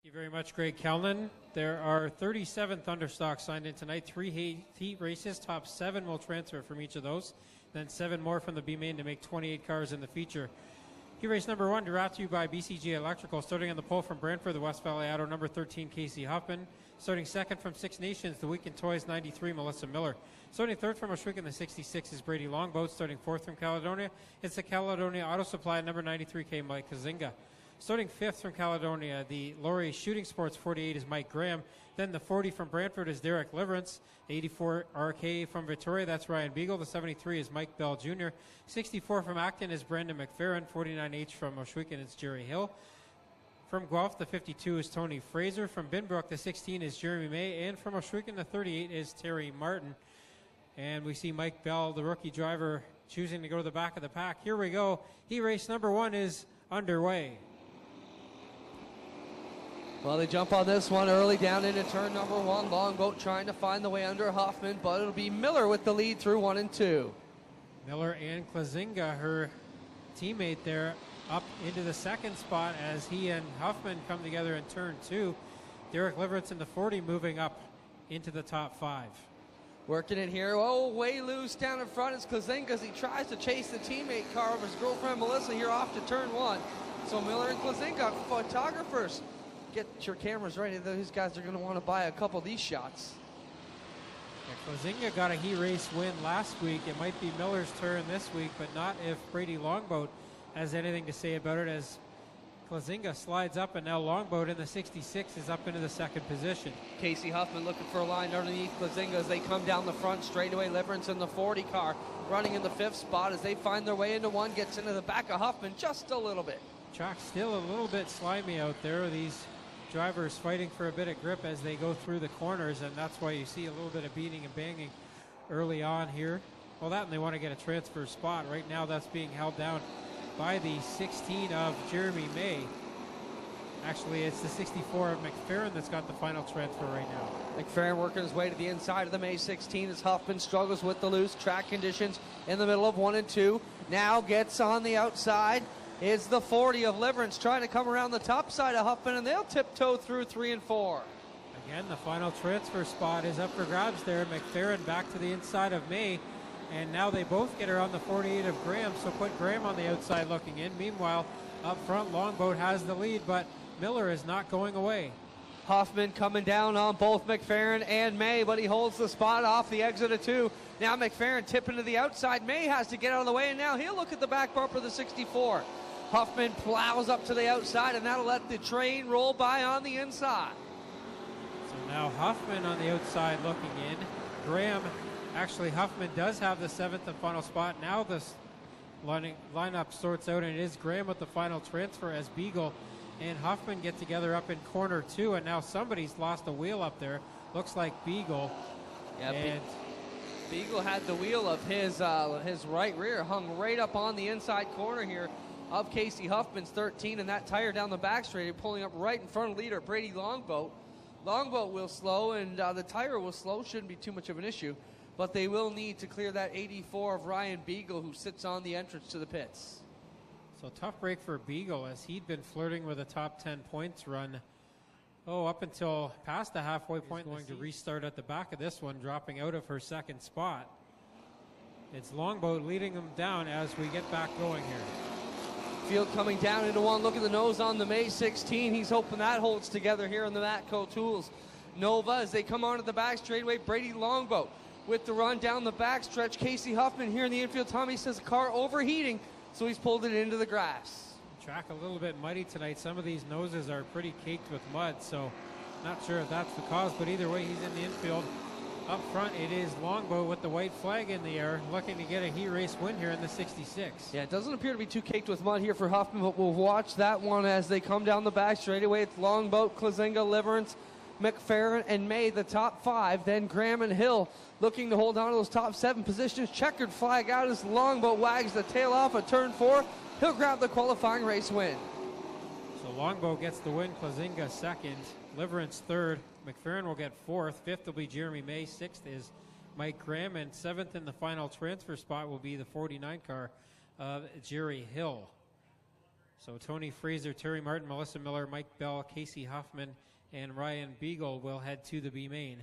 Thank you very much, Greg Kellnan. There are 37 Thunderstock signed in tonight. 3 heat races. Top 7 will transfer from each of those. Then 7 more from the B main to make 28 cars in the feature. Heat race number 1 brought to you by BCG Electrical. Starting on the pole from Brantford, the West Valley Auto, number 13, Casey Huffman. Starting second from Six Nations, the Weekend Toys, 93, Melissa Miller. Starting third from Oshwick, the 66 is Brady Longboat. Starting fourth from Caledonia, it's the Caledonia Auto Supply, number 93K, Mike Kazinga. Starting fifth from Caledonia, the Laurie Shooting Sports 48 is Mike Graham. Then the 40 from Brantford is Derek Liverance. 84 RK from Victoria, that's Ryan Beagle. The 73 is Mike Bell Jr. 64 from Acton is Brandon McFerrin. 49H from Oshwick, it's Jerry Hill. From Guelph, the 52 is Tony Fraser. From Binbrook, the 16 is Jeremy May. And from Oshwick, the 38 is Terry Martin. And we see Mike Bell, the rookie driver, choosing to go to the back of the pack. Here we go. Heat race number 1 is underway. Well, they jump on this one early down into turn number 1. Longboat trying to find the way under Huffman, but it'll be Miller with the lead through 1 and 2. Miller and Klazinga, her teammate there, up into the second spot as he and Huffman come together in turn 2. Derek Liverance in the 40 moving up into the top 5. Working it here. Oh, way loose down in front is Klazinga as he tries to chase the teammate car of his girlfriend Melissa here off to turn 1. So Miller and Klazinga, photographers, get your cameras ready. These guys are going to want to buy a couple of these shots. Yeah, Klazinga got a heat race win last week. It might be Miller's turn this week, but not if Brady Longboat has anything to say about it, as Klazinga slides up, and now Longboat in the 66 is up into the second position. Casey Huffman looking for a line underneath Klazinga as they come down the front straightaway. Liverance in the 40 car running in the 5th spot as they find their way into 1, gets into the back of Huffman just a little bit. Track still a little bit slimy out there. These drivers fighting for a bit of grip as they go through the corners, and that's why you see a little bit of beating and banging early on here. Well, that and they want to get a transfer spot. Right now that's being held down by the 16 of Jeremy May. Actually, it's the 64 of McFerrin that's got the final transfer right now. McFerrin working his way to the inside of the May 16 as Huffman struggles with the loose track conditions in the middle of 1 and 2. Now gets on the outside is the 40 of Liverance trying to come around the top side of Huffman, and they'll tiptoe through 3 and 4. Again, the final transfer spot is up for grabs there. McFerrin back to the inside of May, and now they both get around the 48 of Graham, so put Graham on the outside looking in. Meanwhile, up front, Longboat has the lead, but Miller is not going away. Huffman coming down on both McFerrin and May, but he holds the spot off the exit of 2. Now McFerrin tipping to the outside. May has to get out of the way, and now he'll look at the back bumper of the 64. Huffman plows up to the outside, and that'll let the train roll by on the inside. So now Huffman on the outside looking in. Graham, actually Huffman does have the 7th and final spot. Now this lineup sorts out, and it is Graham with the final transfer as Beagle and Huffman get together up in corner 2, and now somebody's lost a wheel up there. Looks like Beagle. Yeah, and Beagle had the wheel of his right rear hung right up on the inside corner here of Casey Huffman's 13, and that tire down the back straight pulling up right in front of leader Brady Longboat. Longboat will slow, and the tire will slow. Shouldn't be too much of an issue, but they will need to clear that 84 of Ryan Beagle, who sits on the entrance to the pits. So tough break for Beagle, as he'd been flirting with a top 10 points run up until past the halfway point. Going to restart at the back of this one, dropping out of her second spot. It's Longboat leading them down as we get back going here. Field coming down into 1. Look at the nose on the May 16. He's hoping that holds together here in the Matco Tools Nova as they come onto the back straightaway. Brady Longboat with the run down the back stretch. Casey Huffman here in the infield. Tommy says the car overheating, so he's pulled it into the grass. Track a little bit muddy tonight. Some of these noses are pretty caked with mud, so not sure if that's the cause, but either way, he's in the infield. Up front, it is Longboat with the white flag in the air, looking to get a heat race win here in the 66. Yeah, it doesn't appear to be too caked with mud here for Huffman, but we'll watch that one as they come down the back straightaway. It's Longboat, Klazinga, Liverance, McFerrin, and May, the top 5. Then Graham and Hill looking to hold on to those top 7 positions. Checkered flag out as Longboat wags the tail off at turn 4. He'll grab the qualifying race win. So Longboat gets the win, Klazinga second, Liverance third, McFerrin will get 4th, 5th will be Jeremy May, 6th is Mike Graham, and 7th in the final transfer spot will be the 49 car of Jerry Hill. So Tony Fraser, Terry Martin, Melissa Miller, Mike Bell, Casey Huffman, and Ryan Beagle will head to the B main.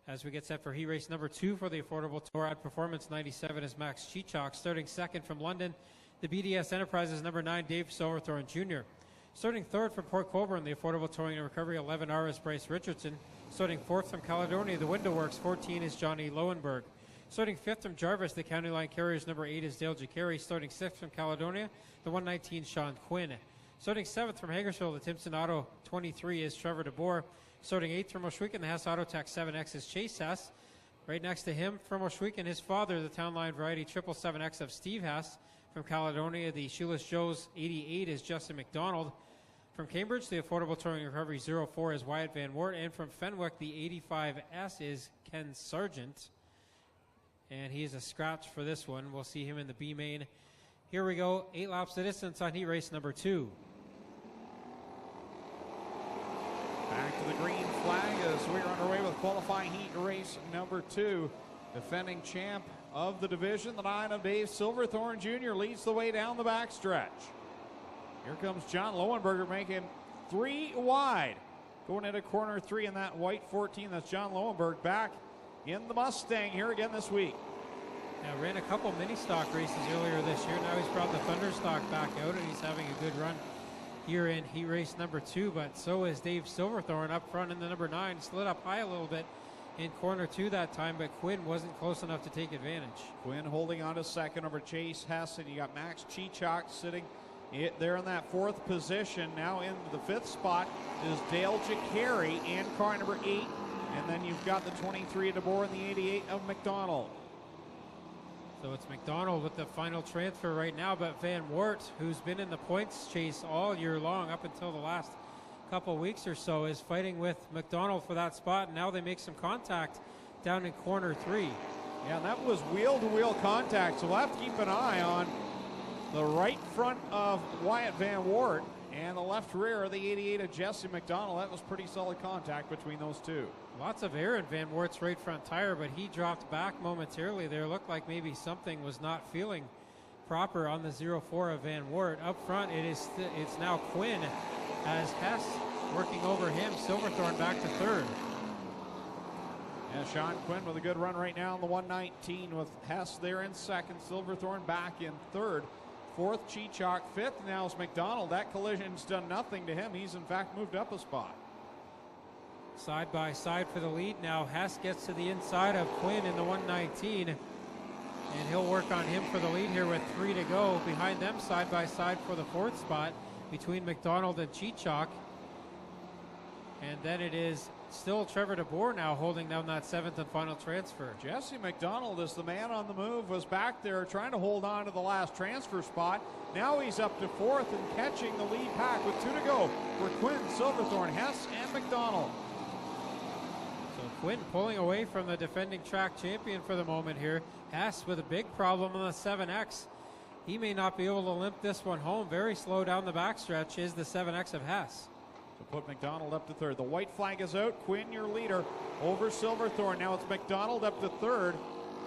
As we get set for heat race number 2 for the affordable tour at Performance 97 is Max Chichok. Starting second from London, the BDS Enterprises number 9, Dave Silverthorne Jr. Starting third from Port Colborne, the affordable towing and recovery 11R is Bryce Richardson. Starting fourth from Caledonia, the Window Works 14 is Johnny Lowenberg. Starting fifth from Jarvis, the County Line Carriers number 8 is Dale Jacari. Starting sixth from Caledonia, the 119 Sean Quinn. Starting seventh from Hagersville, the Timpson Auto 23 is Trevor DeBoer. Starting eighth from Oshwegan, the Hess Auto Tech 7X is Chase Hess. Right next to him from Oshwegan, his father, the Town Line Variety 777X of Steve Hess. From Caledonia, the Shoeless Joe's 88 is Justin McDonald. From Cambridge, the Affordable Touring Recovery 04 is Wyatt Van Wert. And from Fenwick, the 85S is Ken Sargent. And he is a scratch for this one. We'll see him in the B main. Here we go, 8 laps of distance on heat race number 2. Back to the green flag as we're underway with qualifying heat race number 2. Defending champ of the division, the 9 of Dave Silverthorne Jr. leads the way down the backstretch. Here comes John Lowenberger making 3 wide. Going into corner 3 in that white 14. That's John Lowenberg back in the Mustang here again this week. Yeah, ran a couple mini stock races earlier this year. Now he's brought the Thunderstock back out and he's having a good run here in heat race number 2, but so is Dave Silverthorne up front in the number 9. Slid up high a little bit in corner 2 that time, but Quinn wasn't close enough to take advantage. Quinn holding on to second over Chase Hess, and you got Max Chichok sitting there in that 4th position. Now in the 5th spot is Dale Jacari and car number 8, and then you've got the 23 of DeBoer and the 88 of McDonald. So it's McDonald with the final transfer right now, but Van Wert, who's been in the points chase all year long up until the last couple weeks or so, is fighting with McDonald for that spot, and now they make some contact down in corner 3. Yeah, and that was wheel-to-wheel contact, so we'll have to keep an eye on the right front of Wyatt Van Wert and the left rear of the 88 of Jesse McDonald. That was pretty solid contact between those two. Lots of air in Van Wert's right front tire, but he dropped back momentarily there. Looked like maybe something was not feeling proper on the 04 of Van Wert. Up front, it's now Quinn as Hess working over him. Silverthorne back to 3rd. Yeah, Sean Quinn with a good run right now in the 119 with Hess there in 2nd. Silverthorne back in 3rd. 4th, Chichok. 5th now is McDonald. That collision's done nothing to him. He's in fact moved up a spot. Side by side for the lead now. Hess gets to the inside of Quinn in the 119, and he'll work on him for the lead here with 3 to go. Behind them, side by side for the 4th spot between McDonald and Chichok. And then it is still Trevor DeBoer now holding down that 7th and final transfer. Jesse McDonald is the man on the move, was back there trying to hold on to the last transfer spot. Now he's up to 4th and catching the lead pack with 2 to go for Quinn, Silverthorne, Hess, and McDonald. So Quinn pulling away from the defending track champion for the moment here. Hess with a big problem on the 7X. He may not be able to limp this one home. Very slow down the backstretch is the 7X of Hess. So put McDonald up to 3rd. The white flag is out. Quinn, your leader, over Silverthorne. Now it's McDonald up to 3rd.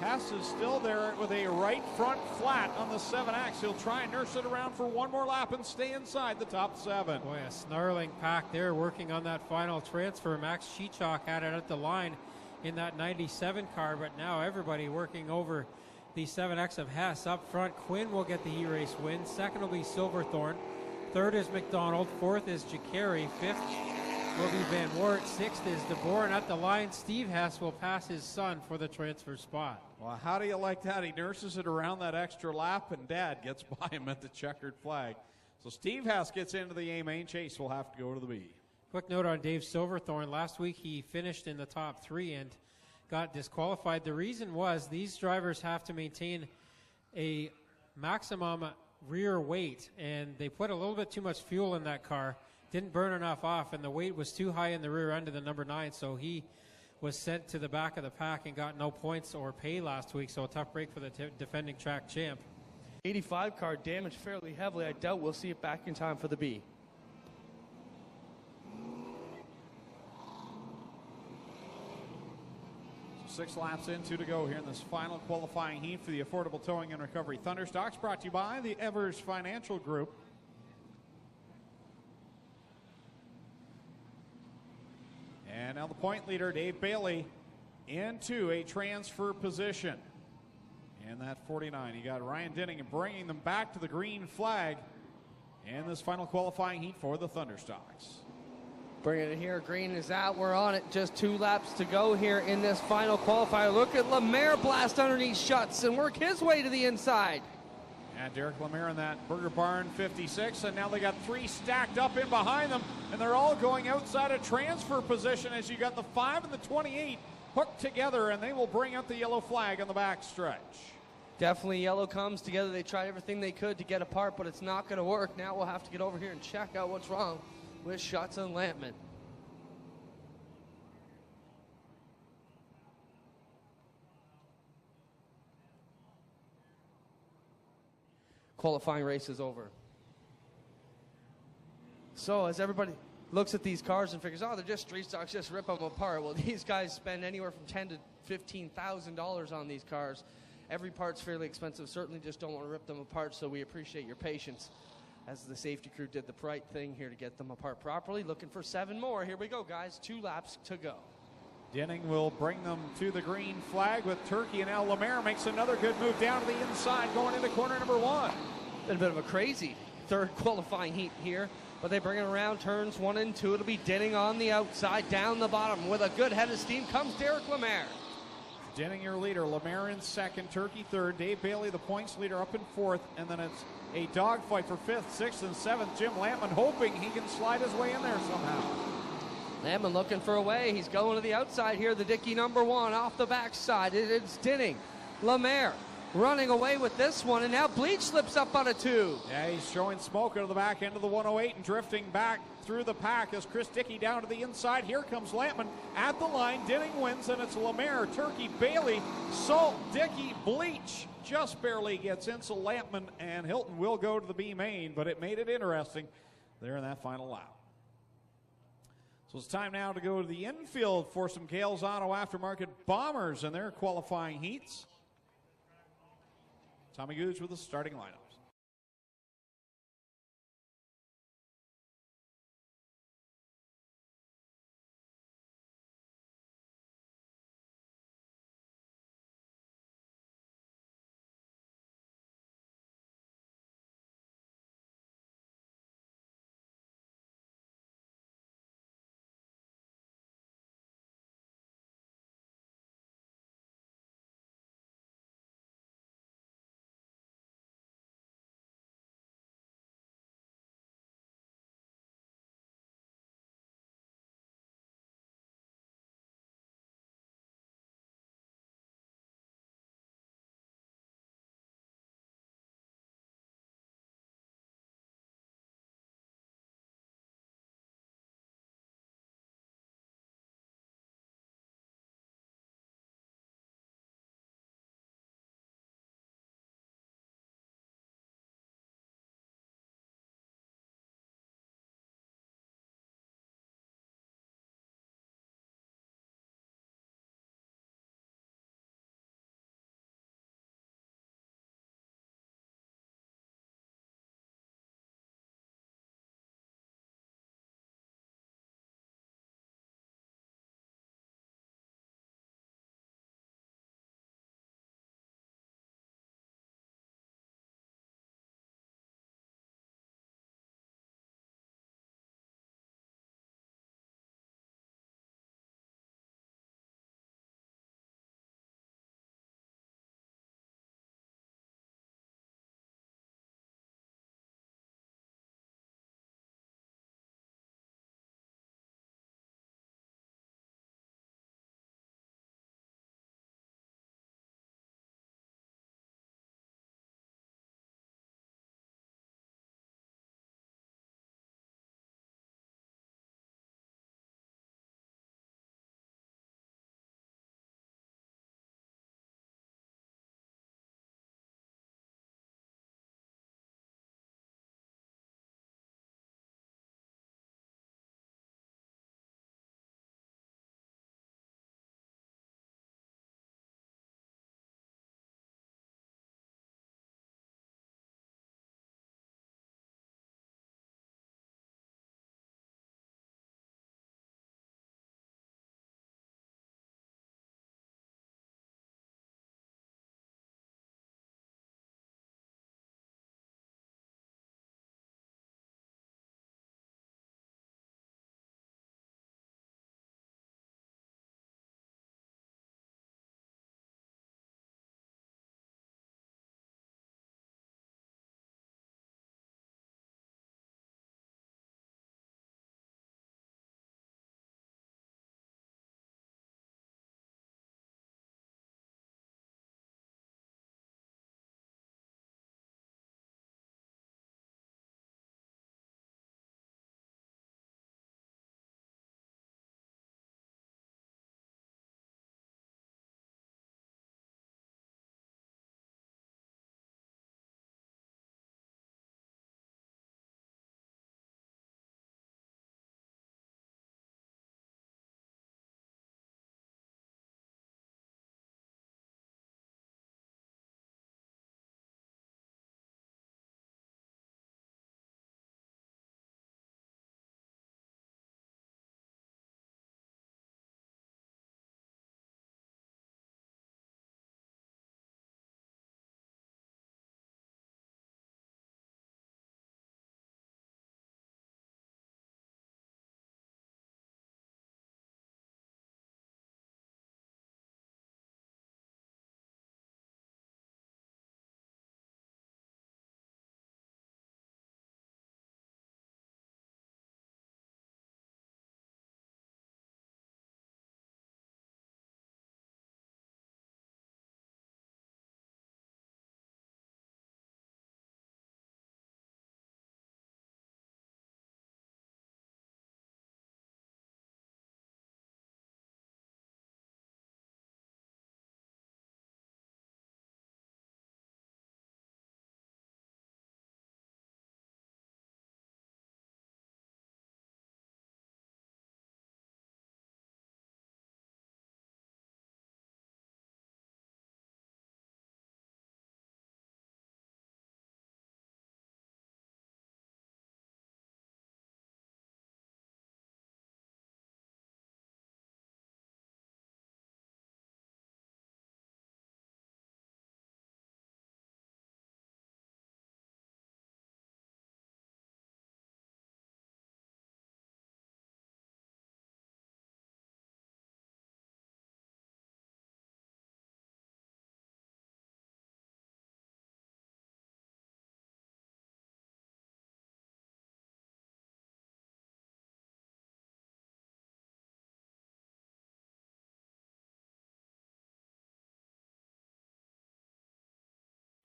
Hess is still there with a right front flat on the 7X. He'll try and nurse it around for one more lap and stay inside the top 7. Boy, a snarling pack there working on that final transfer. Max Chichok had it at the line in that 97 car, but now everybody working over the 7X of Hess. Up front, Quinn will get the heat race win. 2nd will be Silverthorne. 3rd is McDonald. 4th is Jacari. 5th will be Van Wert. 6th is DeBoer. And at the line, Steve Hess will pass his son for the transfer spot. Well, how do you like that? He nurses it around that extra lap, and Dad gets by him at the checkered flag. So Steve Hess gets into the A main. Chase will have to go to the B. Quick note on Dave Silverthorne. Last week he finished in the top 3 and got disqualified. The reason was these drivers have to maintain a maximum rear weight, and they put a little bit too much fuel in that car, didn't burn enough off, and the weight was too high in the rear end of the number 9, so he was sent to the back of the pack and got no points or pay last week. So a tough break for the defending track champ. 85 car damaged fairly heavily. I doubt we'll see it back in time for the B. So 6 laps in, 2 to go here in this final qualifying heat for the Affordable Towing and Recovery Thunderstocks, brought to you by the Evers Financial Group. And now the point leader, Dave Bailey, into a transfer position. And that 49, you got Ryan Denning bringing them back to the green flag in this final qualifying heat for the Thunderstocks. Bringing it here, green is out, we're on it, just 2 laps to go here in this final qualifier. Look at Lemaire blast underneath Schutz and work his way to the inside. And Derek Lemaire in that Burger Barn 56, and now they got 3 stacked up in behind them, and they're all going outside of transfer position as you got the 5 and the 28 hooked together, and they will bring out the yellow flag on the back stretch. Definitely yellow comes together. They tried everything they could to get apart, but it's not going to work. Now we'll have to get over here and check out what's wrong with Schutz and Lampman. Qualifying race is over. So as everybody looks at these cars and figures, oh, they're just street stocks, just rip them apart. Well, these guys spend anywhere from $10,000 to $15,000 on these cars. Every part's fairly expensive. Certainly just don't want to rip them apart, so we appreciate your patience as the safety crew did the right thing here to get them apart properly. Looking for 7 more. Here we go, guys. 2 laps to go. Denning will bring them to the green flag with Turkey, and now Lemaire makes another good move down to the inside going into corner number 1. Been a bit of a crazy third qualifying heat here, but they bring it around turns 1 and 2. It'll be Denning on the outside, down the bottom. With a good head of steam comes Derek Lemaire. Denning your leader, Lemaire in second, Turkey third, Dave Bailey the points leader up in fourth, and then it's a dogfight for 5th, 6th, and 7th. Jim Lampman hoping he can slide his way in there somehow. Lampman looking for a way. He's going to the outside here. The Dickey number 1 off the backside. It's Denning. Lemaire running away with this one, and now Bleach slips up on a 2. Yeah, he's showing smoke out of the back end of the 108 and drifting back through the pack as Chris Dickey down to the inside. Here comes Lampman at the line. Denning wins, and it's Lemaire, Turkey, Bailey, Salt, Dickey, Bleach just barely gets in, so Lampman and Hilton will go to the B main, but it made it interesting there in that final lap. So it's time now to go to the infield for some Gales Auto Aftermarket Bombers and their qualifying heats. Tommy Gooch with the starting lineup.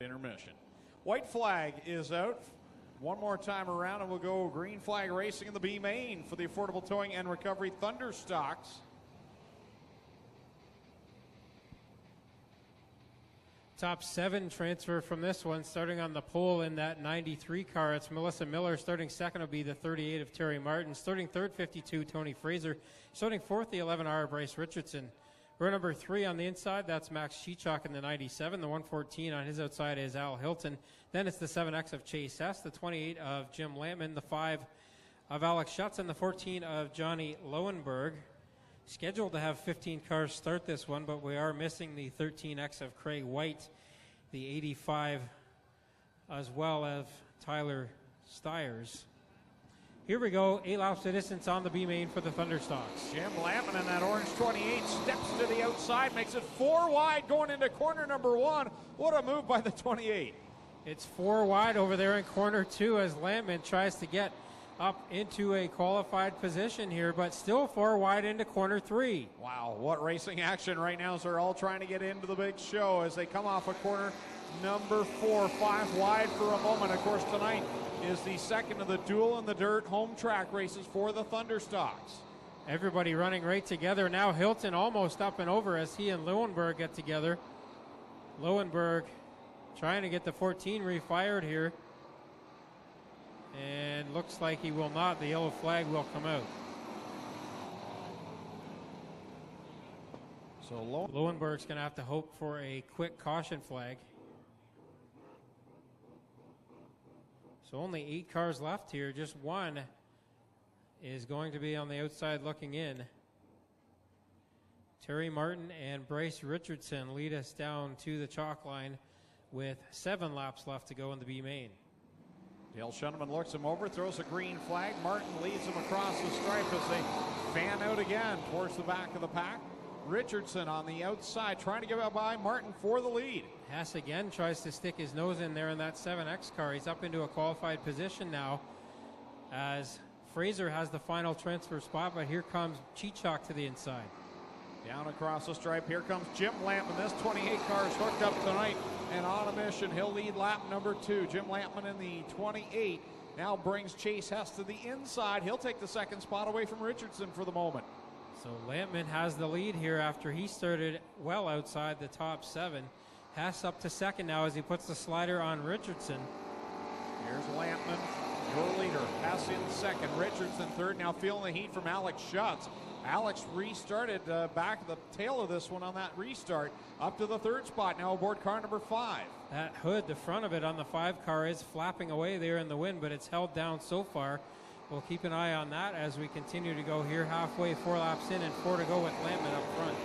Intermission. White flag is out. One more time around, and we'll go green flag racing in the B main for the affordable towing and recovery Thunderstocks. Top 7 transfer from this one, starting on the pole in that 93 car. It's Melissa Miller. Starting second will be the 38 of Terry Martin. Starting third, 52, Tony Fraser. Starting fourth, the 11R, Bryce Richardson. Row number 3 on the inside, that's Max Chichok in the 97. The 114 on his outside is Al Hilton. Then it's the 7X of Chase Hess, the 28 of Jim Lampman, the 5 of Alex Schutz, and the 14 of Johnny Lowenberg. Scheduled to have 15 cars start this one, but we are missing the 13X of Craig White, the 85, as well as Tyler Styres. Here we go, 8 laps of distance on the B main for the Thunderstocks. Jim Lampman in that orange 28 steps to the outside, makes it 4 wide going into corner number 1. What a move by the 28. It's 4 wide over there in corner 2 as Lampman tries to get up into a qualified position here, but still 4 wide into corner 3. Wow, what racing action right now as they're all trying to get into the big show as they come off a corner number 4, 5 wide for a moment. Of course, tonight is the second of the Duel in the Dirt home track races for the Thunderstocks. Everybody running right together. Now Hilton almost up and over as he and Lowenberg get together. Lowenberg trying to get the 14 refired here. And looks like he will not. The yellow flag will come out. So Lowenberg's going to have to hope for a quick caution flag. So only 8 cars left here. Just one is going to be on the outside looking in. Terry Martin and Bryce Richardson lead us down to the chalk line with 7 laps left to go in the B main. Dale Shuneman looks him over, throws a green flag. Martin leads him across the stripe as they fan out again towards the back of the pack. Richardson on the outside trying to get by Martin for the lead. Hess again tries to stick his nose in there in that 7X car. He's up into a qualified position now as Fraser has the final transfer spot, but here comes Chichok to the inside. Down across the stripe, here comes Jim Lampman. This 28 car is hooked up tonight and on a mission. He'll lead lap number 2. Jim Lampman in the 28 now brings Chase Hess to the inside. He'll take the second spot away from Richardson for the moment. So Lampman has the lead here after he started well outside the top 7. Hess up to second now as he puts the slider on Richardson. Here's Lampman, your leader. Hess in second, Richardson third. Now feeling the heat from Alex Schutz. Alex restarted back at the tail of this one on that restart. Up to the 3rd spot now aboard car number 5. That hood, the front of it on the 5 car is flapping away there in the wind, but it's held down so far. We'll keep an eye on that as we continue to go here halfway, 4 laps in and 4 to go with Lampman up front.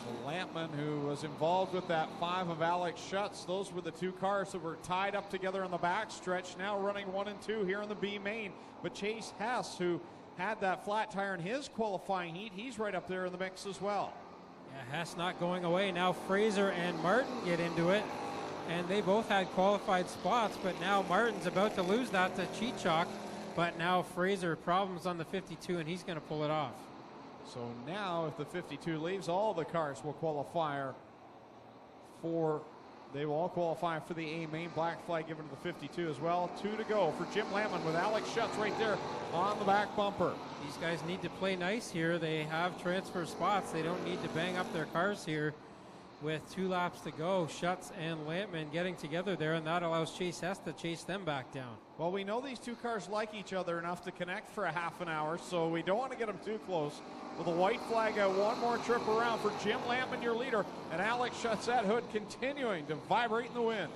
So Lampman, who was involved with that 5 of Alex Schutz, those were the 2 cars that were tied up together in the back stretch, now running 1 and 2 here in the B main. But Chase Hess, who had that flat tire in his qualifying heat, he's right up there in the mix as well. Yeah, Hess not going away. Now Fraser and Martin get into it, and they both had qualified spots, but now Martin's about to lose that to Chichok, but now Fraser problems on the 52, and he's going to pull it off. So now if the 52 leaves, all the cars will qualify for, they will all qualify for the A main. Black flag given to the 52 as well. 2 to go for Jim Lampman with Alex Schutz right there on the back bumper. These guys need to play nice here. They have transfer spots. They don't need to bang up their cars here with 2 laps to go. Schutz and Lampman getting together there, and that allows Chase Hess to chase them back down. Well, we know these 2 cars like each other enough to connect for a half an hour, so we don't want to get them too close. With a white flag out, 1 more trip around for Jim Lampman, your leader, and Alex Schutz, that hood continuing to vibrate in the wind.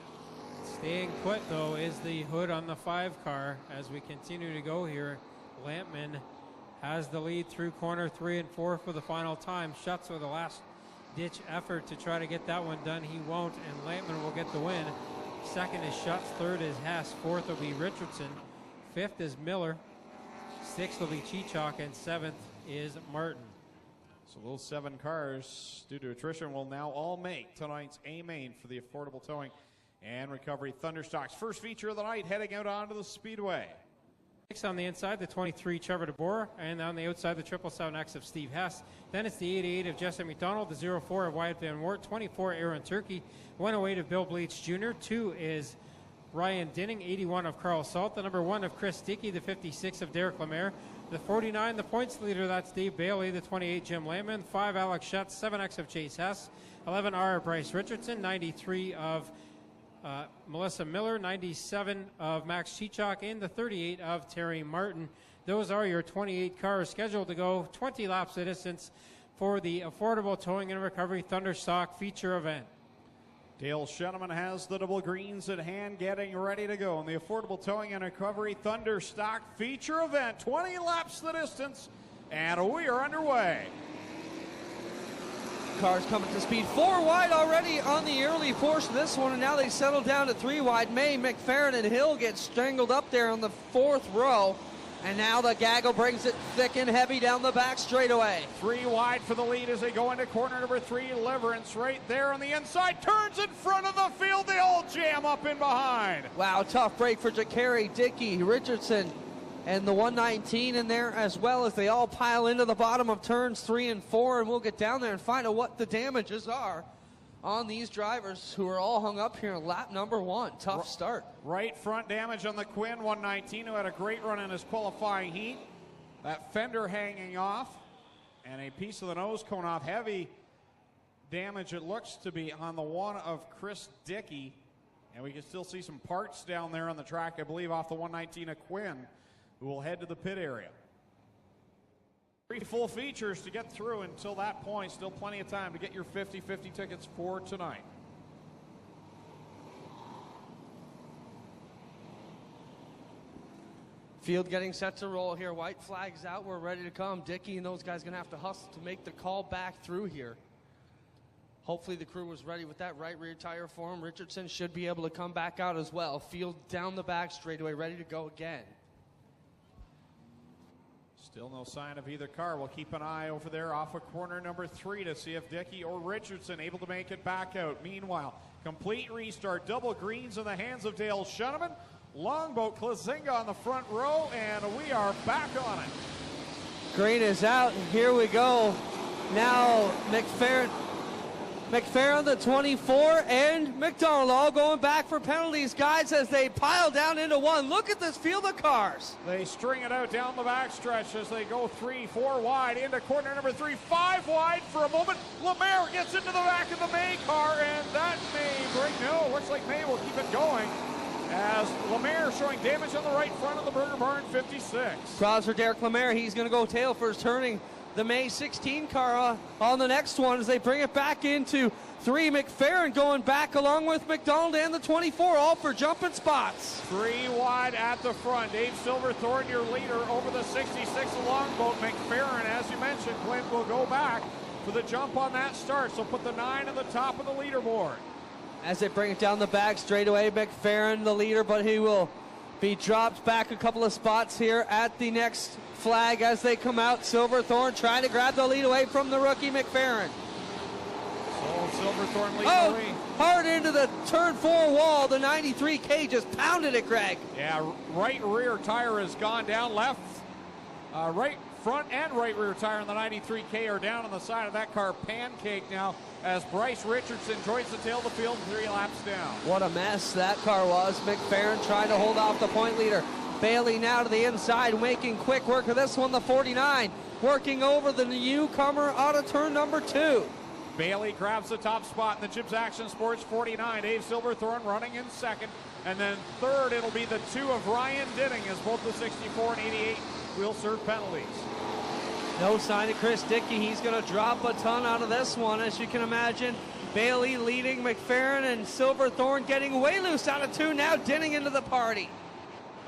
Staying put, though, is the hood on the 5 car as we continue to go here. Lampman has the lead through corner 3 and 4 for the final time. Schutz with a last-ditch effort to try to get that one done. He won't, and Lampman will get the win. Second is Schutz, third is Hess, fourth will be Richardson, fifth is Miller, sixth will be Chichok, and seventh is Martin. So those 7 cars, due to attrition, will now all make tonight's A main for the affordable towing and recovery Thunderstocks. First feature of the night heading out onto the speedway. On the inside, the 23 Trevor DeBoer, and on the outside, the 777X of Steve Hess. Then it's the 88 of Jesse McDonald, the 04 of Wyatt Van Wart, 24 Aaron Turkey, 108 of Bill Bleach Jr., 2 is Ryan Dinning, 81 of Carl Salt, the number 1 of Chris Dickey, the 56 of Derek Lemaire, the 49, the points leader, that's Dave Bailey, the 28 Jim Lehman, 5 Alex Schutz, 7X of Chase Hess, 11 R Bryce Richardson, 93 of Melissa Miller, 97 of Max Chichok, and the 38 of Terry Martin. Those are your 28 cars scheduled to go 20 laps of distance for the Affordable Towing and Recovery Thunderstock feature event. Dale Shenneman has the double greens at hand, getting ready to go in the Affordable Towing and Recovery Thunderstock feature event. 20 laps the distance, and we are underway. Cars coming to speed 4 wide already on the early portion of this one, and now they settle down to 3 wide. May, McFerrin, and Hill get strangled up there on the 4th row, and now the gaggle brings it thick and heavy down the back straightaway. 3 wide for the lead as they go into corner number 3. Liverance right there on the inside, turns in front of the field. They all jam up in behind. Wow, tough break for Jacari, Dickey, Richardson, and the 119 in there, as well as they all pile into the bottom of turns 3 and 4, and we'll get down there and find out what the damages are on these drivers who are all hung up here in lap number 1. Tough start. Right front damage on the Quinn 119, who had a great run in his qualifying heat. That fender hanging off, and a piece of the nose cone off. Heavy damage it looks to be on the one of Chris Dickey, and we can still see some parts down there on the track, I believe, off the 119 of Quinn, who will head to the pit area. 3 full features to get through until that point. Still plenty of time to get your 50-50 tickets for tonight. Field getting set to roll here. White flags out. We're ready to come. Dickey and those guys going to have to hustle to make the call back through here. Hopefully the crew was ready with that right rear tire for him. Richardson should be able to come back out as well. Field down the back straightaway, ready to go again. Still no sign of either car. We'll keep an eye over there off of corner number 3 to see if Dickey or Richardson able to make it back out. Meanwhile, complete restart. Double greens in the hands of Dale Shenneman. Longboat Klazinga on the front row, and we are back on it. Green is out, and here we go. Now McFerrin, the 24, and McDonald all going back for penalties, guys, as they pile down into one. Look at this field of cars. They string it out down the backstretch as they go 3, 4 wide into corner number 3, 5 wide for a moment. Lemaire gets into the back of the May car, and that may break. No, looks like May will keep it going, as Lemaire showing damage on the right front of the Burger Barn 56. Cross for Derek Lemaire. He's going to go tail first, turning the May 16 car on the next one as they bring it back into 3. McFerrin going back along with McDonald and the 24, all for jumping spots. 3 wide at the front. Dave Silverthorne, your leader, over the 66 Longboat. McFerrin, as you mentioned, Clint, will go back for the jump on that start. So put the 9 at the top of the leaderboard. As they bring it down the back straightaway, McFerrin the leader, but he will be dropped back a couple of spots here at the next flag as they come out. Silverthorne trying to grab the lead away from the rookie McFerrin. So Silverthorne leads the lead. Hard into the turn 4 wall. The 93K just pounded it, Greg. Yeah, right rear tire has gone down. Left, right front and right rear tire on the 93K are down on the side of that car. Pancake now as Bryce Richardson joins the tail of the field 3 laps down. What a mess that car was. McFerrin trying to hold off the point leader. Bailey now to the inside, making quick work of this one, the 49, working over the newcomer out of turn number 2. Bailey grabs the top spot in the Chips Action Sports 49. Dave Silverthorne running in second. And then third, it'll be the 2 of Ryan Dinning, as both the 64 and 88 will serve penalties. No sign of Chris Dickey. He's going to drop a ton out of this one, as you can imagine. Bailey leading, McFerrin and Silverthorne getting way loose out of 2. Now Dinning into the party.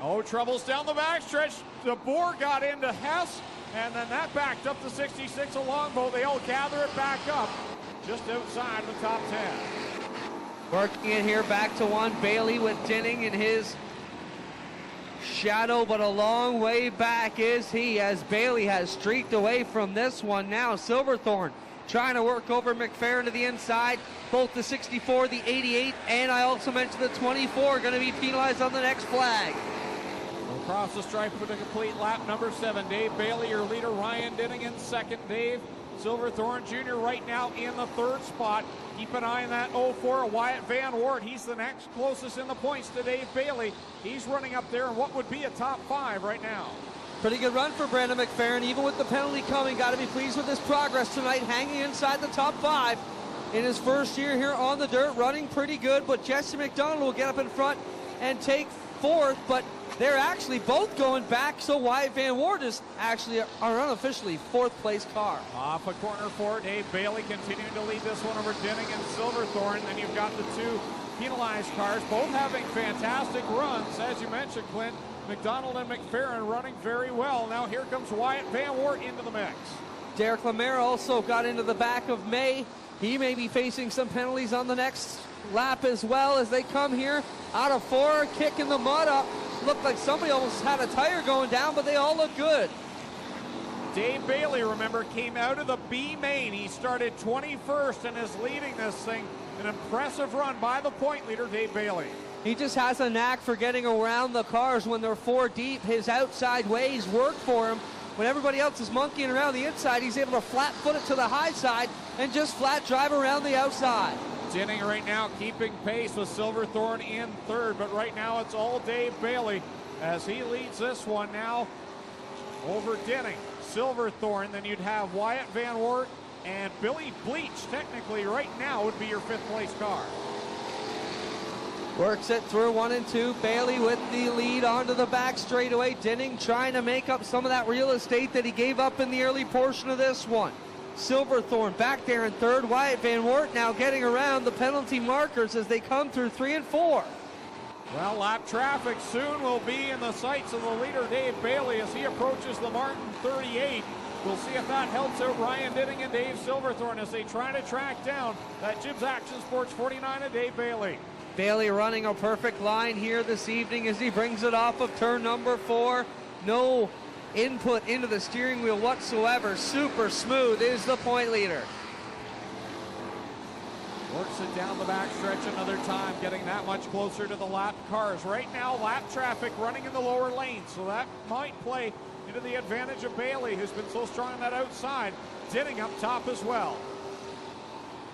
Oh, troubles down the backstretch. DeBoer got into Hess, and then that backed up the 66 of Longboat. They all gather it back up just outside the top 10. Working it here back to 1. Bailey with Dinning in his shadow, but a long way back is he, as Bailey has streaked away from this one. Now Silverthorne trying to work over McFerrin to the inside. Both the 64, the 88, and I also mentioned the 24 going to be penalized on the next flag. Well, Across the stripe for the complete lap, number 7, Dave Bailey, your leader. Ryan Dinning in second. Dave Silverthorne Jr. right now in the 3rd spot. Keep an eye on that 04, Wyatt Van Wart. He's the next closest in the points to Dave Bailey. He's running up there in what would be a top 5 right now. Pretty good run for Brandon McFerrin, even with the penalty coming. Got to be pleased with his progress tonight, hanging inside the top 5 in his first year here on the dirt, running pretty good. But Jesse McDonald will get up in front and take 4th, but they're actually both going back, so Wyatt Van Wart is actually our unofficially 4th place car. Off a corner 4, Dave Bailey continuing to lead this one over Dinning and Silverthorne. Then you've got the 2 penalized cars, both having fantastic runs. As you mentioned, Clint, McDonald and McFerrin running very well. Now here comes Wyatt Van Wart into the mix. Derek Lemaire also got into the back of May. He may be facing some penalties on the next lap as well as they come here out of 4, kicking the mud up. Looked like somebody almost had a tire going down, but they all look good. Dave Bailey, remember, came out of the B main. He started 21st and is leading this thing. An impressive run by the point leader, Dave Bailey. He just has a knack for getting around the cars when they're 4 deep. His outside ways work for him. When everybody else is monkeying around the inside, he's able to flat foot it to the high side and just flat drive around the outside. Dinning right now keeping pace with Silverthorne in 3rd, but right now it's all Dave Bailey as he leads this one now over Dinning. Silverthorne, then you'd have Wyatt Van Wart and Billy Bleach technically right now would be your 5th place car. Works it through 1 and 2. Bailey with the lead onto the back straightaway. Dinning trying to make up some of that real estate that he gave up in the early portion of this one. Silverthorne back there in 3rd. Wyatt Van Wart now getting around the penalty markers as they come through 3 and 4. Well, lap traffic soon will be in the sights of the leader, Dave Bailey, as he approaches the Martin 38. We'll see if that helps out Ryan Dinning and Dave Silverthorne as they try to track down that Gibbs Action Sports 49 and Dave Bailey. Bailey running a perfect line here this evening as he brings it off of turn number 4. No input into the steering wheel whatsoever. Super smooth is the point leader. Works it down the backstretch another time, getting that much closer to the lap cars. Right now, lap traffic running in the lower lane, so that might play into the advantage of Bailey, who's been so strong on that outside. Dinning up top as well.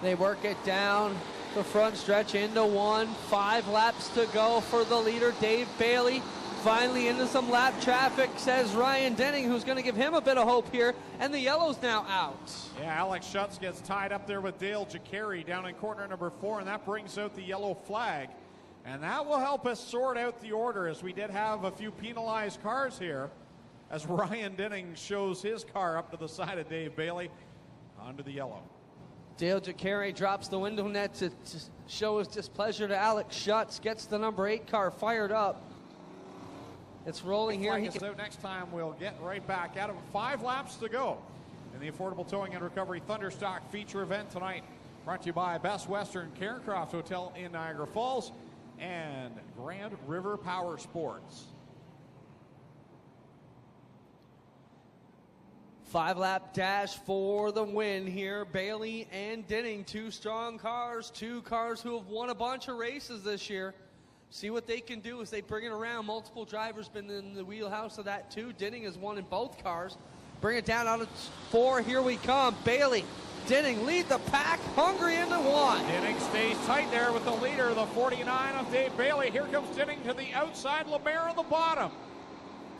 They work it down the front stretch into 1. 5 laps to go for the leader, Dave Bailey. Finally into some lap traffic, says Ryan Dinning, who's going to give him a bit of hope here. And the yellow's now out. Yeah, Alex Schutz gets tied up there with Dale Jacari down in corner number 4, and that brings out the yellow flag. And that will help us sort out the order, as we did have a few penalized cars here, as Ryan Dinning shows his car up to the side of Dave Bailey onto the yellow. Dale Jacari drops the window net to show his displeasure to Alex Schutz, gets the number 8 car fired up. It's rolling here. So next time we'll get right back at it. 5 laps to go in the Affordable Towing and Recovery Thunderstock feature event tonight. Brought to you by Best Western Cairncroft Hotel in Niagara Falls and Grand River Power Sports. 5-lap dash for the win here. Bailey and Dinning, 2 strong cars, 2 cars who have won a bunch of races this year. See what they can do as they bring it around. Multiple drivers been in the wheelhouse of that too. Dinning has won in both cars. Bring it down out of 4. Here we come. Bailey, Dinning lead the pack, hungry into 1. Dinning stays tight there with the leader, the 49 of Dave Bailey. Here comes Dinning to the outside. Lemaire on the bottom.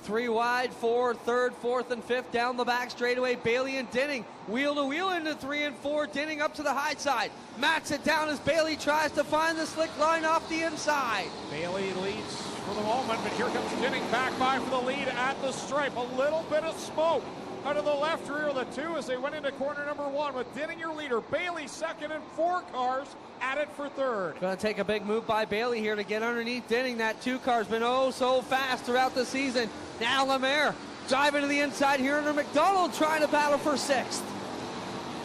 3 wide, 4, 3rd, 4th, and 5th down the back straightaway. Bailey and Dinning wheel to wheel into 3 and 4. Dinning up to the high side. Mats it down as Bailey tries to find the slick line off the inside. Bailey leads for the moment, but here comes Dinning back by for the lead at the stripe. A little bit of smoke out of the left rear of the 2 as they went into corner number 1 with Dinning your leader. Bailey second and 4 cars at it for 3rd. Going to take a big move by Bailey here to get underneath Dinning. That 2 car's been oh so fast throughout the season. Now Lemaire driving to the inside here under McDonald, trying to battle for 6th.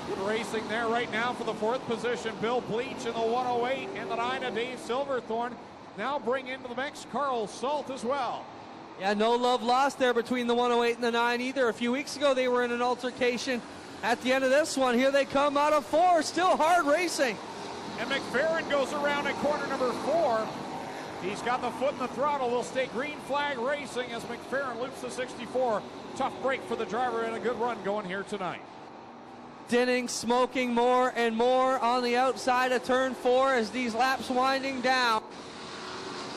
Good racing there right now for the 4th position. Bill Bleach in the 108 and the 9 of Dave Silverthorne. Now bring into the mix Carl Salt as well. Yeah, no love lost there between the 108 and the 9 either. A few weeks ago they were in an altercation. At the end of this one, here they come out of 4. Still hard racing. And McFerrin goes around at corner number 4. He's got the foot in the throttle. We'll stay green flag racing as McFerrin loops the 64. Tough break for the driver and a good run going here tonight. Dinning smoking more and more on the outside of turn 4 as these laps winding down.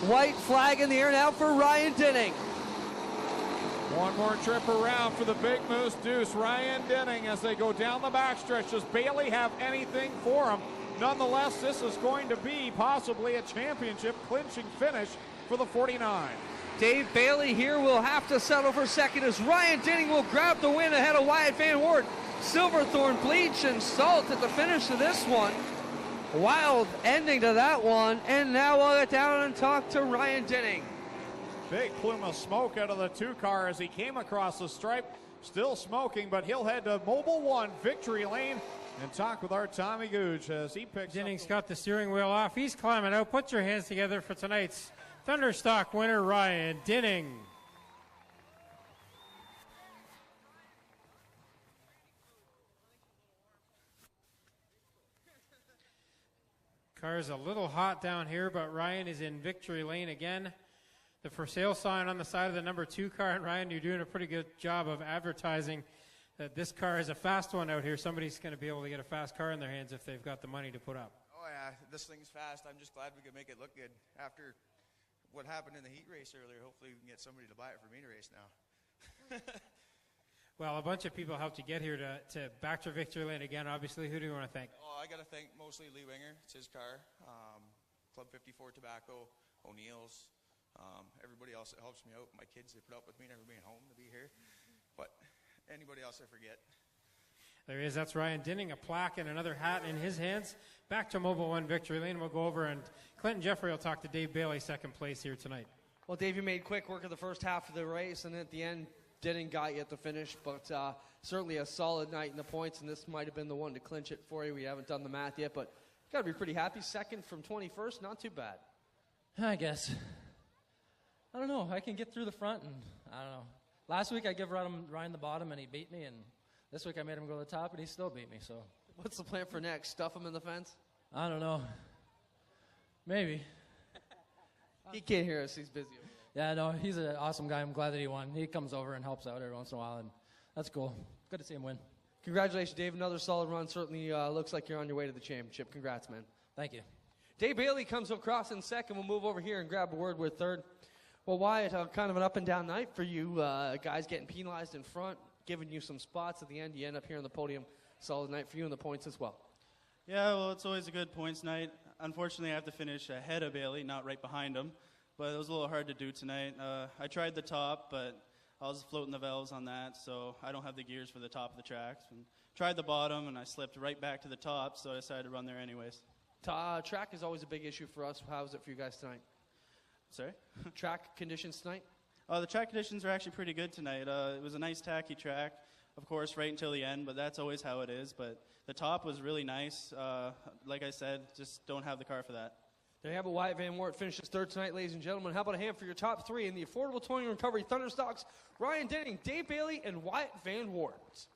White flag in the air now for Ryan Dinning. One more trip around for the Big Moose Deuce. Ryan Dinning as they go down the backstretch. Does Bailey have anything for him? Nonetheless, this is going to be possibly a championship clinching finish for the 49. Dave Bailey here will have to settle for second as Ryan Dinning will grab the win ahead of Wyatt Van Wart. Silverthorne, Bleach, and Salt at the finish of this one. Wild ending to that one, and now we'll get down and talk to Ryan Dinning. Big plume of smoke out of the 2 car as he came across the stripe. Still smoking, but he'll head to Mobile 1 Victory Lane and talk with our Tommy Gooch as he picks Dinning's up got the steering wheel off. He's climbing out. Put your hands together for tonight's Thunderstock winner, Ryan Dinning. Car's a little hot down here, but Ryan is in victory lane again. The for sale sign on the side of the number 2 car, and Ryan, you're doing a pretty good job of advertising that this car is a fast one out here. Somebody's going to be able to get a fast car in their hands if they've got the money to put up. Oh yeah, this thing's fast. I'm just glad we could make it look good. After what happened in the heat race earlier, hopefully we can get somebody to buy it for me to race now. Well, a bunch of people helped you get here to back to victory lane again. Obviously, who do you want to thank? Oh, I got to thank mostly Lee Winger. It's his car. Club 54 Tobacco, O'Neill's, everybody else that helps me out. My kids, they put up with me never being home to be here. But anybody else I forget. There he is. That's Ryan Dinning, a plaque and another hat in his hands. Back to Mobile 1 Victory Lane. We'll go over, and Clinton Jeffrey will talk to Dave Bailey, second place here tonight. Well, Dave, you made quick work of the first half of the race, and at the end, Dinning got you at the finish, but certainly a solid night in the points, and this might have been the one to clinch it for you. We haven't done the math yet, but you got to be pretty happy. Second from 21st, not too bad. I guess. I don't know. I can get through the front, and I don't know. Last week I gave Ryan the bottom, and he beat me, and this week I made him go to the top, and he still beat me. So What's the plan for next? Stuff him in the fence? I don't know. Maybe. He can't hear us. He's busy. Yeah, no, he's an awesome guy. I'm glad that he won. He comes over and helps out every once in a while, and that's cool. Good to see him win. Congratulations, Dave. Another solid run. Certainly looks like you're on your way to the championship. Congrats, man. Thank you. Dave Bailey comes across in second. We'll move over here and grab a word with third. Well, Wyatt, kind of an up-and-down night for you. Guys getting penalized in front, giving you some spots at the end. You end up here on the podium. Solid night for you and the points as well. Yeah, well, it's always a good points night. Unfortunately, I have to finish ahead of Bailey, not right behind him. But it was a little hard to do tonight. I tried the top, but I was floating the valves on that, so I don't have the gears for the top of the tracks. And tried the bottom, and I slipped right back to the top, so I decided to run there anyways. Track is always a big issue for us. How is it for you guys tonight? Sorry? Track conditions tonight? The track conditions are actually pretty good tonight. It was a nice tacky track, of course, right until the end, but that's always how it is. But the top was really nice. Like I said, just don't have the car for that. There you have it. Wyatt Van Wart finishes third tonight, ladies and gentlemen. How about a hand for your top three in the Affordable Towing and Recovery Thunderstocks? Ryan Dinning, Dave Bailey, and Wyatt Van Wart.